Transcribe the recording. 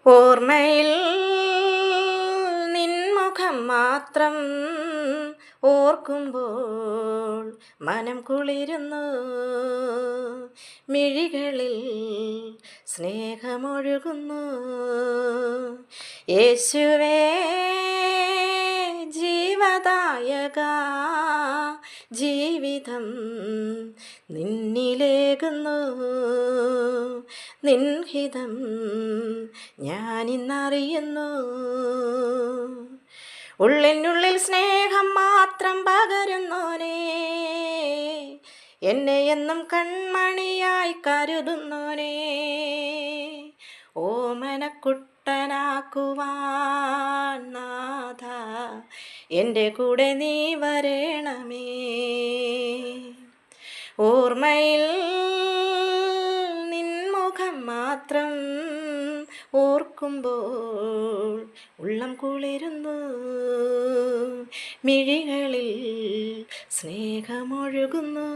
ഓർമ്മയിൽ നിൻമുഖം മാത്രം ഓർക്കുമ്പോൾ മനം കുളിരുന്നു, മിഴികളിൽ സ്നേഹമൊഴുകുന്നു. യേശുവേ ജീവദായക, ജീവിതം നിന്നിലേകുന്നു, നിൻഹിതം ഞാനിന്നറിയുന്നു. ഉള്ളിനുള്ളിൽ സ്നേഹം മാത്രം പകരുന്നോനേ, എന്നെ എന്നും കൺമണിയായി കരുതുന്നോനേ, ഓമനക്കുട്ടനാക്കുവാൻ നാഥ എൻ്റെ കൂടെ നീ വരേണമേ. ഓർമ്മയിൽ നിൻമുഖം മാത്രം ഓർക്കുമ്പോൾ ഉള്ളം കുളിരുന്നു, മിഴികളിൽ സ്നേഹമൊഴുകുന്നു.